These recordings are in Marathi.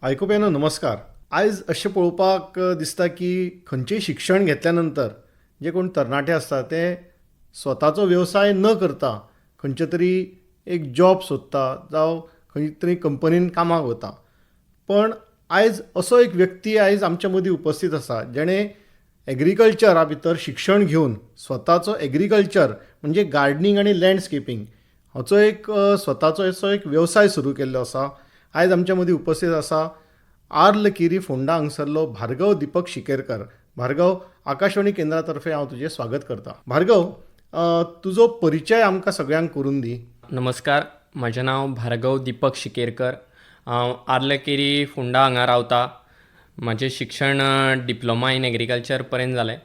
आयकुप्यानो नमस्कार. आयज अशें पळोवपाक दिसता की खंयचेंय शिक्षण घेतल्या नंतर जे कोण तरणाटे आसता ते स्वताचो वेवसाय न करता खंयचे तरी एक जॉब सोदता जावं खंय तरी कंपनीन कामाक वता. पण आयज असो एक व्यक्ती आयज आमच्या मदीं उपस्थित आसा जेणें एग्रीकल्चरा भितर शिक्षण घेवन स्वताचो एग्रीकल्चर म्हणजे गार्डनिंग आनी लँडस्केपींग हाचो एक स्वताचो असो एक वेवसाय सुरू केल्लो आसा. आयज आमच्या मदीं उपस्थित आसा आर्ल केरी फोंडा हांगसरलो भार्गव दिपक शिकेरकर. भार्गव, आकाशवाणी केंद्रातर्फे हांव तुजें स्वागत करता. भार्गव, तुजो परिचय आमकां सगळ्यांक करून दी. नमस्कार, म्हजें नांव भार्गव दिपक शिकेरकर. हांव आर्लकेरी फोंडा हांगा रावतां. म्हजें शिक्षण डिप्लोमा इन एग्रीकल्चर पर्यंत जालें.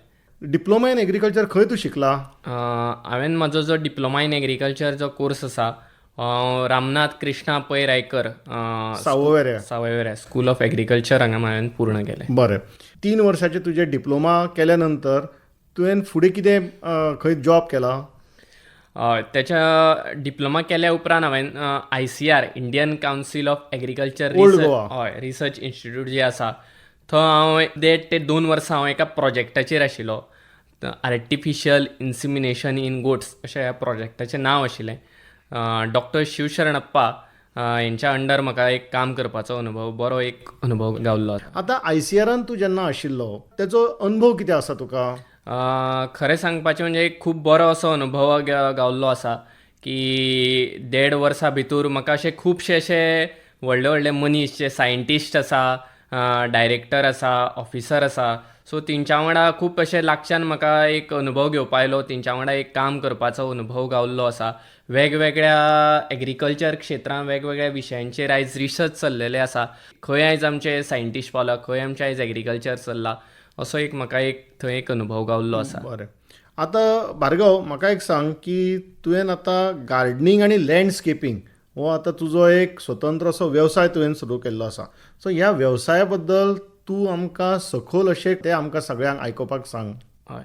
डिप्लोमा इन एग्रीकल्चर खंय तूं शिकला? हांवें म्हजो जो डिप्लोमा इन एग्रीकल्चर जो कोर्स आसा रामनाथ कृष्णा पै रायकर सावयवेऱ्या स्कूल ऑफ एग्रीकल्चर हांगा हांवें पूर्ण केलें. बरें. 3 वर्साचें तुजें डिप्लोमा केल्या नंतर तुवें फुडें कितें खंय जॉब केला? त्याच्या डिप्लोमा केल्या उपरांत हांवें ICR Indian council of agriculture old Goa. Research institute जे आसा थंय हांव 1.5 ते 2 वर्सां हांव एका प्रोजेक्टाचेर आशिल्लो. आर्टिफिशियल इन्सिमिनेशन इन गोट्स अशें ह्या प्रोजेक्टाचें नांव आशिल्लें. डॉक्टर शिवशरणप्पा यांच्या अंडर म्हाका एक काम करपाचो बरो एक अनुभव गावल्लो. आतां ICRान तूं जेन्ना आशिल्लो तेचो अनुभव कितें आसा तुका? खरें सांगपाचें म्हणजे एक खूब बरो असो अनुभव गावल्लो आसा की 1.5 वर्सां भितर म्हाका अशे खुबशे अशे व्हडले व्हडले मनीस जे सायंटिस्ट आसा, डायरेक्टर आसा, ऑफिसर आसा, सो तेंच्या वांगडा खूब अशें लागच्यान म्हाका एक अनुभव घेवपा आयलो. तेंच्या वांगडा एक काम करपाचो अनुभव गावल्लो आसा. वेगवेगळ्या एग्रीकल्चर क्षेत्रांत वेगवेगळ्या विशयांचेर आयज रिसर्च चल्लेले आसा. खंय आयज आमचे सायंटिस्ट पावला, खंय आमचे आयज एग्रीकल्चर चल्ला, असो एक म्हाका एक थंय एक अनुभव गावल्लो आसा. बरें. आतां भार्गव, म्हाका एक सांग की तुवें आतां गार्डनिंग आनी लँडस्केपींग हो आतां तुजो एक स्वतंत्र असो वेवसाय तुवें सुरू केल्लो आसा. सो ह्या वेवसाया बद्दल तूं आमकां सखोल अशें तें आमकां सगळ्यांक आयकुपाक सांग. हय,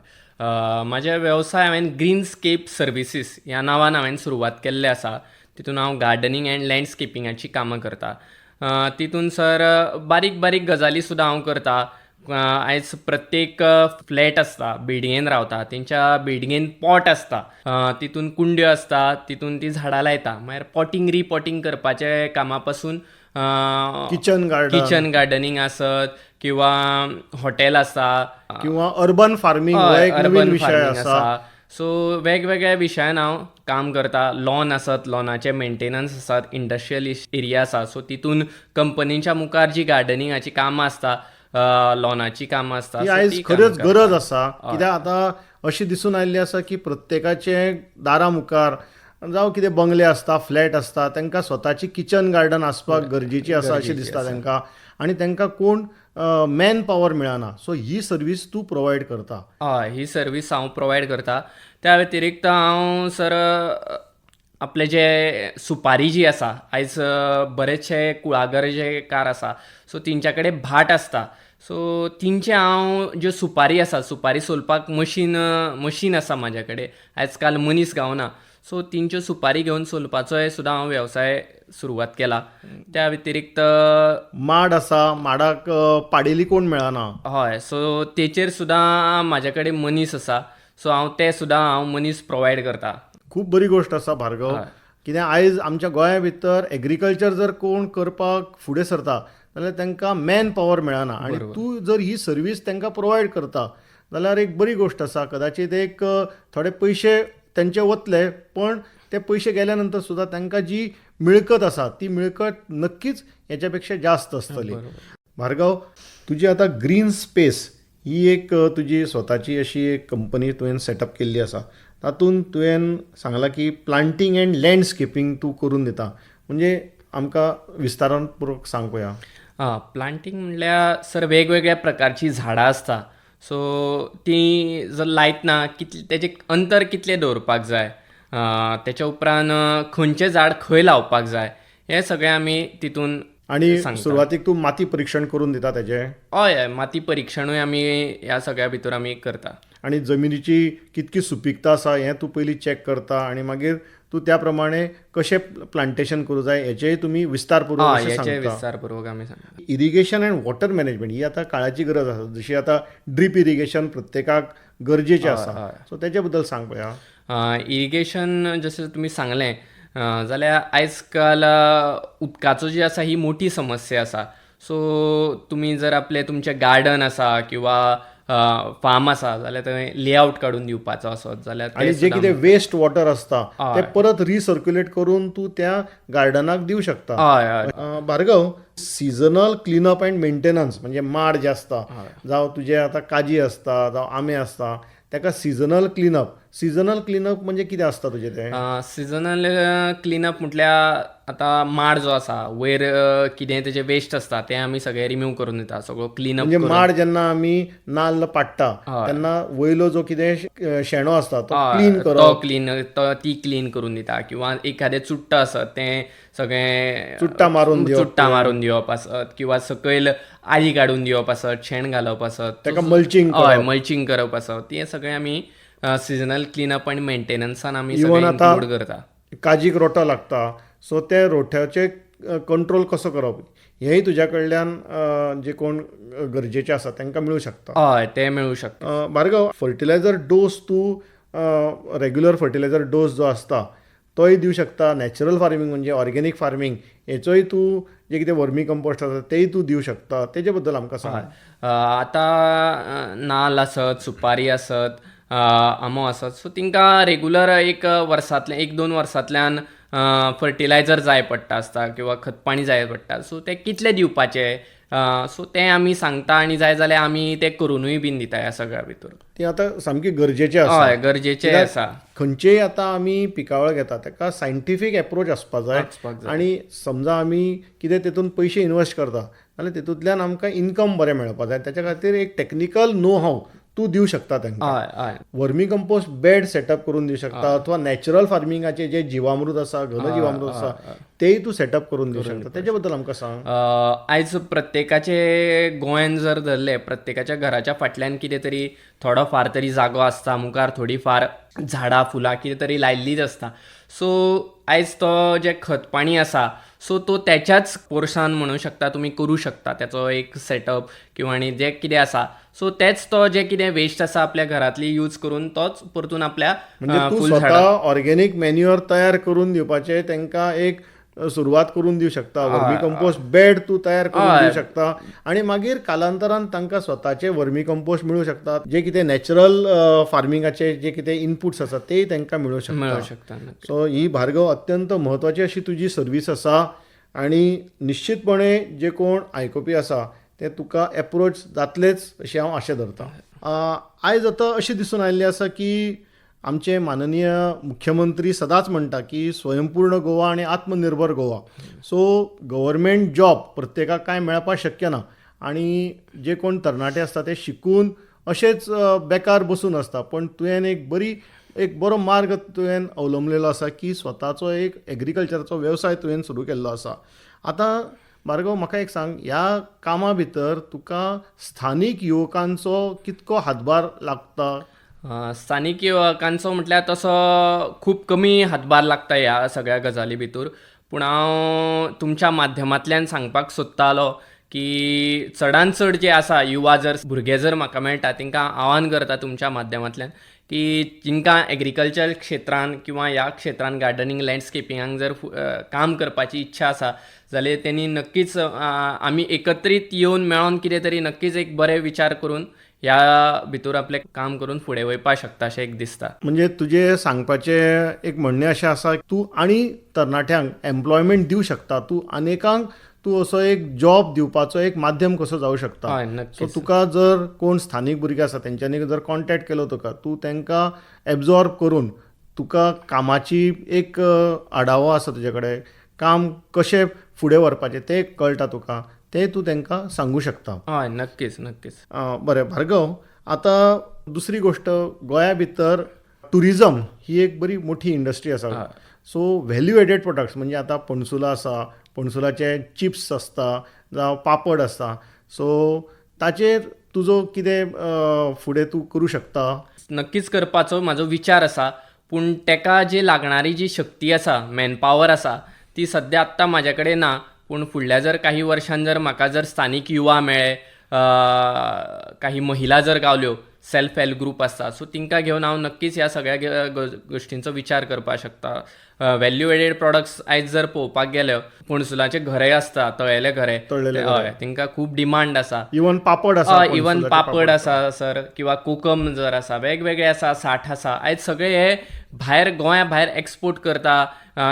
म्हाजे वेवसाय हांवें ग्रीनस्केप सर्विसीस ह्या नांवान हांवें सुरवात केल्लें आसा. तितून हांव गार्डनिंग एंड लँडस्केपिंगाची कामां करता. तितून सर बारीक बारीक गजाली सुद्दां हांव करता. आयज प्रत्येक फ्लॅट आसता, बिल्डिंगेन रावता, तेंच्या बिल्डिंगेन पॉट आसता, तितून कुंड्यो आसता, तितून ती झाडां लायता. मागीर पॉटिंग रिपॉटिंग करपाचे कामा पासून किचन गार्डनिंग आसत किंवा हॉटेल आसा किंवा अर्बन फार्मिंग हो एक नवीन विशय आसा. सो वेगवेगळ्या विशयान हांव काम करता. लॉन आसत, लॉनाचे मेंटेनन्स आसात, इंडस्ट्रियल एरिया आसा, सो तितून कंपनीच्या मुखार जी गार्डनिंगाची कामां आसता, लॉनाची कामां आसता, ती आयज खऱ्योच गरज आसा. कित्याक आतां अशी दिसून आयल्ली आसा की प्रत्येकाचे दारा मुखार जावं कितें बंगले आसता, फ्लॅट आसता, तांकां स्वताची किचन गार्डन आसपाक गरजेची आसा अशें दिसता तांकां. आनी तांकां कोण मॅन पॉवर मेळना. सो ही सर्वीस तूं प्रोवायड करता? हय, ही सर्वीस हांव प्रोवायड करता. त्या व्यतिरिक्त हांव सर आपले जे सुपारी जी आसा, आयज बरेचशे कुळागर जे कार आसा, सो तेंच्या कडेन भाट आसता. सो तिंचे हांव ज्यो सुपारी आसा, सुपारी सोलपाक मशीन आसा म्हाज्या कडेन. आयज काल मनीस गावना, सो तिंच्यो सुपारी घेवन सोलपाचोय सुद्दां हांव वेवसाय सुरवात केला. त्या व्यतिरिक्त माड आसा, माडाक पाडेली कोण मेळना. हय, सो तेचेर सुद्दां म्हाजे कडेन मनीस आसा. सो हांव ते सुद्दां मनीस प्रोवायड करता. खूब बरी गोश्ट आसा भार्गव. कित्याक आयज आमच्या गोंया भितर एग्रीकल्चर जर कोण करपाक फुडें सरता जाल्यार तांकां मॅन पॉवर मेळना. आनी तूं जर ही सर्वीस तांकां प्रोवायड करता जाल्यार एक बरी गोश्ट आसा. कदाचित एक थोडे पयशे तेंचे वतले, पण ते पयशे गेल्या नंतर सुद्दां तांकां जी मिळकत आसा ती मिळकत नक्कीच हेच्या पेक्षा जास्त आसतली. भार्गव, तुजी आतां ग्रीन स्पेस ही एक तुजी स्वताची अशी एक कंपनी तुवें सेटअप केल्ली आसा. तातूंत तुवें सांगलां की प्लांटींग एंड लँडस्केपींग तूं करून दिता. म्हणजे आमकां विस्तारान पूर्वक सांग पळया. प्लांटींग म्हणल्यार सर वेगवेगळ्या प्रकारची झाडां आसता. सो ती जर लायतना तेजें अंतर कितलें दवरपाक जाय, तेच्या उपरांत खंयचें झाड खंय लावपाक जाय, हें सगळें आमी तितून आनी सुरवातीक तूं माती परीक्षण करून दिता तेजें? हय, माती परीक्षणूय आमी ह्या सगळ्या भितर आमी करता. आनी जमिनीची कितकी सुपीकता आसा हें तूं पयलीं चॅक करता आनी मागीर तूं त्या प्रमाणे कशें प्लांटेशन करूं जाय हेचेय तुमी विस्तारपूर्वक हय अशें हेचे सांगता. विस्तारपूर्वक आमी सांगता. इरिगेशन अँड वॉटर मॅनेजमेंट ही आतां काळाची गरज आसा. जशी आतां ड्रीप इरिगेशन प्रत्येकाक गरजेचें आसा. सो तेच्या बद्दल सांग पळया. इरिगेशन जशें तुमी सांगलें जाल्यार आयज काल उदकाचो जी आसा ही मोठी समस्या आसा. सो तुमी जर तुमचें गार्डन आसा किंवा फार्म आसा जाल्यार थंय लेआउट काडून दिवपाचो आसत जाल्यार ते आणि जे सुद्दां- कितें वेस्ट वॉटर असता हय. ते परत रिसर्क्युलेट करून तू त्या गार्डनाक दिवं शकता. हय हय Bhargav, seasonal cleanup and maintenance म्हणजे माड जे असता जावं तुजे आतां काजी असता जावं आंबे असता ताका सिजनल क्लीनअप म्हणजे कितें असता तुजें तें? सिजनल क्लीनअप म्हटल्यार आतां माड जो आसा वयर कितें तेजे वेस्ट आसता तें आमी सगळें रिमूव करून दिता, सगळो क्लीनअप म्हणजे माड जेन्ना आमी नाल्ल पाडटा तेन्ना वयलो जो कितें शेणो असता तो क्लीन करप, ती क्लीन करून दिता किंवा एखादें चुट्ट आसत तें सगळें चुट्टां मारून दिवप, चुट्टां मारून दिवप आसत किंवा सकयल आळी काडून दिवप आसत, शेण घालप आसत, ताका मल्चिंग हय करप. मल्चिंग करप आसत, तें सगळें आमी सिजनल क्लीनअप आनी मेंटेनन्सान आमी इवन सगळें आतां इन्क्लूड करता. काजीक रोटो लागता सो ते रोट्याचे कंट्रोल कसो करप हेंय तुज्या कडल्यान जे कोण गरजेचे आसा तांकां मेळूं शकता. हय तें मेळूं शकता. भार्गव, फर्टिलायझर डोस तूं रेग्युलर फर्टिलायझर डोस जो आसता तोय दिवं शकता. नॅचरल फार्मींग म्हणजे ऑर्गेनीक फार्मींग हेचोय तूं जे कितें वर्मी कंपोस्ट आसा तेय तूं दिवं शकता. तेजे बद्दल आमकां सांग. आतां नाल्ल आसत, सुपारी आसत, आंबो आसत, सो तिंकां रेगुलर एक वर्सांतल्यान 1-2 वर्सांतल्यान फर्टिलायझर जाय पडटा आसता किंवा खतपाणी जाय पडटा. सो ते कितले दिवपाचे सो तें आमी सांगता आनी जाय जाल्यार आमी तें करूनूय बीन दिता ह्या सगळ्या भितर. तें आतां सामकें गरजेचें आसा. हय गरजेचें आसा. खंयचेय आतां आमी पिकावळ घेता ताका सायंटिफीक एप्रोच आसपाक जाय. आनी समजा आमी कितें तेतून पयशे इन्वेस्ट करता जाल्यार तेतूंतल्यान आमकां इन्कम बरें मेळपाक जाय. त्याच्या खातीर एक टेक्निकल नो हाव तूं दिवं शकता तांकां. हय हय वर्मी कंपोस्ट बेड सेटअप करून दिवं शकता अथवा नॅचरल फार्मिंगाचे जे जिवामृत आसा, घन जिवामृत आसा तेय तूं सेटअप करून दिवं शकता. तेच्या बद्दल आमकां सांग. आयज प्रत्येकाचे गोंयान जर धरले प्रत्येकाच्या घराच्या फाटल्यान कितें तरी थोडो फार तरी जागो आसता, मुखार थोडी फार झाडां फुलां कितें तरी लायिल्लीच आसता. सो आयज तो जे खतपाणी आसा सो तो त्याच्याच पोर्सान म्हणूंक शकता तुमी करूं शकता त्याचो एक सेटअप किंवा आनी जे कितें आसा सो तेच तो जे कितें वेस्ट आसा आपल्या घरांतली यूज करून तोच परतून आपल्या म्हणजे तूं फूल स्वता झाडां ऑर्गेनीक मॅन्युअर तयार करून दिवपाचे तांकां एक सुरवात करून दिवं शकता. वर्मी कंपोस्ट बेड तूं तयार करून दिवं शकता आनी मागीर कालांतरान तांकां स्वताचे वर्मी कंपोस्ट मेळूं शकता. जे कितें नॅचरल फार्मिंगाचे जे कितें इनपुट्स आसा तेय तांकां मेळूं शकता. सो ही भार्गव अत्यंत म्हत्वाची अशी तुजी सर्वीस आसा आनी निश्चितपणे जे कोण आयकुपी आसा ते तुका एप्रोच जातलेच अशी हांव आशा धरतां. आयज आतां अशें दिसून आयिल्लें आसा की आमचे माननीय मुख्यमंत्री सदांच म्हणटा की स्वयंपूर्ण गोवा आनी आत्मनिर्भर गोवा. सो गव्हर्मेंट जॉब प्रत्येकाक कांय मेळपाक शक्य ना आनी जे कोण तरणाटे आसता ते शिकून अशेच बेकार बसून आसता. पण तुवें एक बरो मार्ग तुवें अवलंबलेलो आसा की स्वताचो एक एग्रीकल्चराचो वेवसाय तुवें सुरू केल्लो आसा. आतां भार्गव, म्हाका एक सांग, ह्या कामा भितर तुका स्थानीक युवकांचो कितको हातभार लागता? स्थानीक युवकांचो म्हटल्यार तसो खूब कमी हातभार लागता ह्या सगळ्या गजाली भितर. पूण हांव तुमच्या माध्यमांतल्यान सांगपाक सोदतालो की चडांत चड जे आसा युवा भुरगे जर म्हाका मेळटा तांकां आवाहन करता तुमच्या माध्यमांतल्यान की जिंकां एग्रीकल्चर क्षेत्रांत किंवा ह्या क्षेत्रांत गार्डनिंग लँडस्केपिंगाक जर काम करपाची इच्छा आसा जाल्यार त्यांनी नक्कीच आमी एकत्रीत येवन मेळोन कितें तरी नक्कीच एक बरे विचार करून ह्या भितर आपलें काम करून फुडें वचपाक शकता अशें एक दिसता. म्हणजे तुजें सांगपाचें एक म्हणणें अशें आसा तूं आनी तरणाट्यांक एम्प्लॉयमेंट दिवं शकता. तूं आनेकांक तूं असो एक जॉब दिवपाचो एक माध्यम कसो जावं शकता. हय सो नक्कीच. तुका जर कोण स्थानीक भुरगे आसा तेंच्यांनी जर कॉन्टॅक्ट केलो तुका, तूं तांकां एब्झॉर्ब करून तुका कामाची एक आढावो आसा तुजे कडेन, काम कशें फुडें व्हरपाचें तें कळटा तुका, तें तूं तांकां सांगूं शकता. हय नक्कीच नक्कीच. बरें भार्गव, आतां दुसरी गोश्ट, गोंया भितर टुरिजम ही एक बरी मोठी इंडस्ट्री आसा. सो व्हॅल्यू एडेड प्रोडक्ट्स म्हणजे आतां पणसुला आसा, पणसुलाचे चिप्स आसता जावं पापड आसता. सो ताचेर तुजो कितें फुडें तूं करूं शकता? नक्कीच करपाचो म्हाजो विचार आसा, पूण तेका जी लागणारी जी शक्ती आसा, मॅनपॉवर आसा, ती सद्या आत्तां म्हाजे कडेन ना. पूण फुडल्या जर काही वर्षांत जर म्हाका जर स्थानीक युवा मेळ्ळे, काही महिला जर गावल्यो, सेल्फ हेल्प ग्रूप आसता, सो तिंकां घेवन हांव नक्कीच ह्या सगळ्या गोश्टींचो विचार करपाक शकता. व्हॅल्यू एडेड प्रॉडक्ट्स आयज जर पळोवपाक गेले, पणसुलाचे घरे आसता, तळेले घरे, तळ्ळेले हय, तांकां खूब डिमांड आसा. इवन पापड आसा, इवन पणसुलाचे पापड आसा सर, किंवा कोकम जर आसा, वेगवेगळे आसा, साठ आसा. आयज सगळे हे भायर गोंया भायर एक्सपोर्ट करता.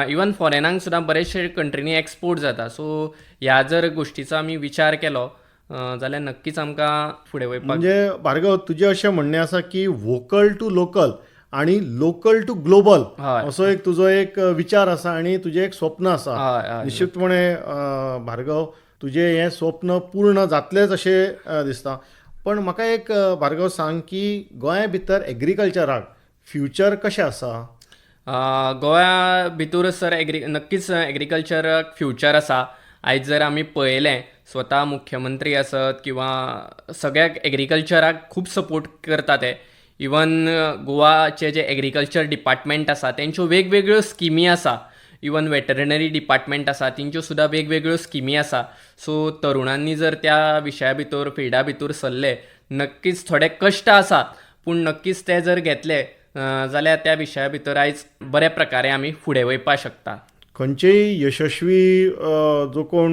इवन फॉरेनाक सुद्दां बरेचशे कंट्रीनी एक्सपोर्ट जाता. सो ह्या जर गोश्टीचो आमी विचार केलो जाल्यार नक्कीच आमकां फुडें वचपाक. म्हणजे भार्गव, तुजें अशें म्हणणें आसा की वोकल टू लोकल आणि लोकल टू ग्लोबल हय. असो एक तुजो एक विचार आसा आणि तुजें एक स्वप्न आसा. हय, हय. निश्चितपणे भार्गव, तुजें हें स्वप्न पूर्ण जातलेंच अशें दिसता. पण म्हाका एक भार्गव सांग की गोंया भितर एग्रीकल्चराक फ्युचर कशें आसा? गोंया भितर सर नक्कीच एग्रीकल्चराक फ्युचर आसा. आयज जर आमी पळयलें, स्वता मुख्यमंत्री आसत किंवा सगळ्याक एग्रीकल्चराक खूब सपोर्ट करता ते. इवन गोवाचे जे एग्रीकल्चर डिपार्टमेंट आसा तेंच्यो वेगवेगळ्यो स्किमी आसा. इवन वेटरनरी डिपार्टमेंट आसा, तेंच्यो सुद्दां वेगवेगळ्यो स्किमी आसा. सो तरुणांनी जर त्या विशया भितर, फिल्डा भितर सरले, नक्कीच थोडे कश्ट आसात, पूण नक्कीच ते जर घेतले जाल्यार त्या विशया भितर आयज बऱ्या प्रकारे आमी फुडें वचपाक शकता. खंयचेय यशस्वी जो कोण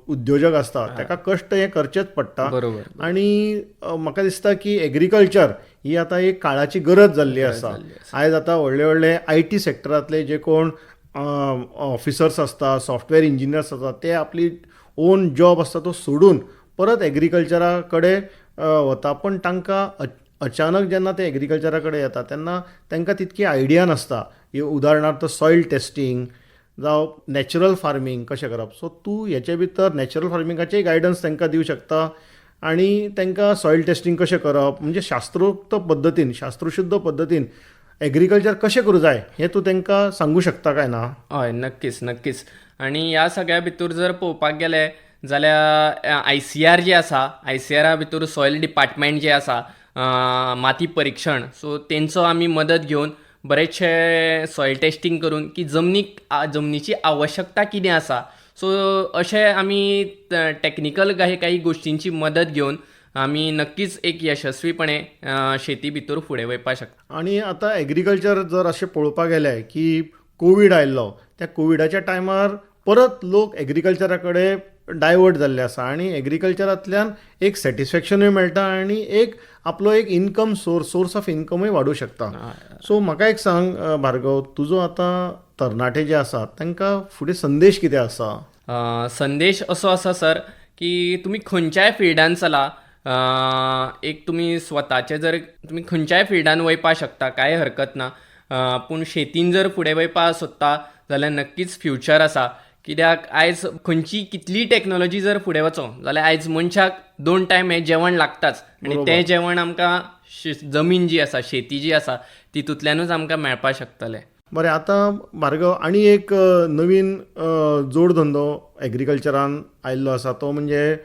उद्योजक आसता ताका कश्ट हे करचेच पडटा. बरोबर. आणि म्हाका दिसता की एग्रीकल्चर ही आतां एक काळाची गरज जाल्ली आसा. आयज आतां व्हडले व्हडले IT सॅक्टरांतले जे कोण ऑफिसर्स आसता, सॉफ्टवेअर इंजिनियर्स आसता, ते आपली ओन जॉब आसता तो सोडून परत एग्रीकल्चरा कडेन वता. पण तांकां अचानक जेन्ना ते एग्रीकल्चरा कडेन येता तेन्ना तांकां तितकी आयडिया नासता. उदाहरणार्थ सॉयल टेस्टिंग जावं नॅचरल फार्मींग कशें करप. सो तूं हेचे भितर नॅचरल फार्मिंगाचेय गायडन्स तांकां दिवं शकता आणि तांकां सॉयल टेस्टिंग कशें करप, म्हणजे शास्त्रोक्त पद्दतीन, शास्त्रशुद्ध पद्दतीन एग्रीकल्चर कशें करूं जाय हें तूं तांकां सांगू शकता काय ना? हय, नक्कीच नक्कीच. आणि ह्या सगळ्या भितर जर पळोवपाक गेले जाल्यार ICR जी आसा, ICR भितर सॉयल डिपार्टमेंट जे आसा, माती परीक्षण, सो तेंचो आमी मदत घेवन बरेचशे सॉयल टेस्टिंग करून की जमनीची आवश्यकता कितें आसा, सो अशें आमी टॅक्निकल काही गोश्टींची मदत घेवन आमी नक्कीच एक यशस्वीपणे शेती भितर फुडें वचपाक शकता. आणि आतां एग्रीकल्चर जर अशें पळोवपाक गेलें की कोवीड आयिल्लो, त्या कोविडाच्या टायमार परत लोक एग्रीकल्चरा कडेन डायवर्ट जाल्ले आसा आणि एग्रीकल्चरांतल्यान एक सॅटिस्फॅक्शनूय मेळटा आणि एक आपलो एक इन्कम सोर्स ऑफ इन्कमूय वाडूं शकता. सो म्हाका एक सांग भार्गव, तुजो आतां तरणाटे जे आसात तांकां फुडें संदेश कितें आसा? संदेश असो आसा सर की तुमी खंयच्याय फिल्डान चला, एक तुमी स्वताचे जर तुमी खंयच्याय फिल्डान वचपाक शकता, कांय हरकत ना. पूण शेतीन जर फुडें वचपाक सोदता जाल्यार नक्कीच फ्युचर आसा. कित्याक आयज खंयची कितली टॅक्नॉलॉजी जर फुडें वचो जाल्यार आयज मनशाक 2 टायम हें जेवण लागताच. आनी तें जेवण आमकां जमीन जी आसा, शेती जी आसा, तितूंतल्यानूच आमकां मेळपाक शकतलें. बरें, आतां भार्गव, आनी एक नवीन जोडधंदो एग्रीकल्चरान आयिल्लो आसा, तो म्हणजे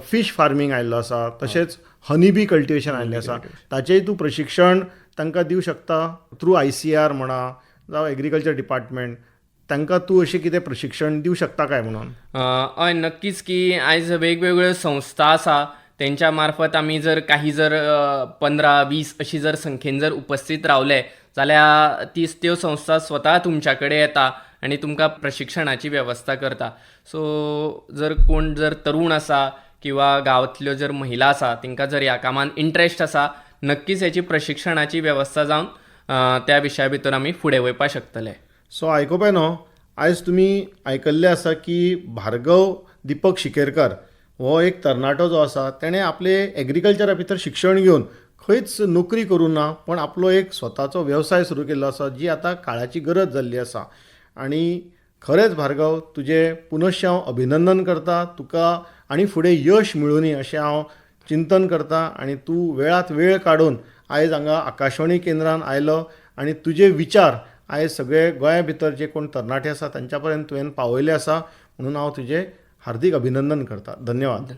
फीश फार्मींग आयिल्लो आसा. तशेंच हनी बी कल्टिवेशन आयिल्लें आसा. ताचेंय तूं प्रशिक्षण तांकां दिवं शकता थ्रू ICR म्हणा जावं एग्रीकल्चर डिपार्टमेंट. तांकां तूं अशें कितें प्रशिक्षण दिवं शकता काय म्हणून? हय, नक्कीच. की आयज वेगवेगळ्यो संस्था आसा, तेंच्या मार्फत आमी जर काही जर 15-20 अशी जर संख्येन जर उपस्थित रावले जाल्यार त्यो संस्था स्वता तुमच्या कडेन येता आनी तुमकां प्रशिक्षणाची वेवस्था करता. सो जर कोण जर तरूण आसा किंवा गांवांतल्यो जर महिला आसा, तांकां जर ह्या कामान इंट्रस्ट आसा, नक्कीच हेची प्रशिक्षणाची वेवस्था जावन त्या विशया भितर आमी फुडें वचपाक शकतले. सो आयकुपाय न्हू, आयज तुमी आयकल्लें आसा की भार्गव दिपक शिकेरकर हो एक तरणाटो जो आसा, तेणें आपले एग्रीकल्चरा भितर शिक्षण घेवन खंयच नोकरी करूं ना, पण आपलो एक स्वताचो वेवसाय सुरू केल्लो आसा, जी आतां काळाची गरज जाल्ली आसा. आणि खरेंच भार्गव, तुजें पुनश्च हांव अभिनंदन करता. तुका आनी फुडें यश मेळूनी अशें हांव चिंतन करता. आणि तूं वेळांत वेळ काडून आयज हांगा आकाशवाणी केंद्रान आयलो आणि तुजे विचार आयज सगळे गोंया भितर जे कोण तरणाटे आसा तांच्या पर्यंत तुवें पावयले आसा, म्हणून हांव तुजें हार्दिक अभिनंदन करता. धन्यवाद.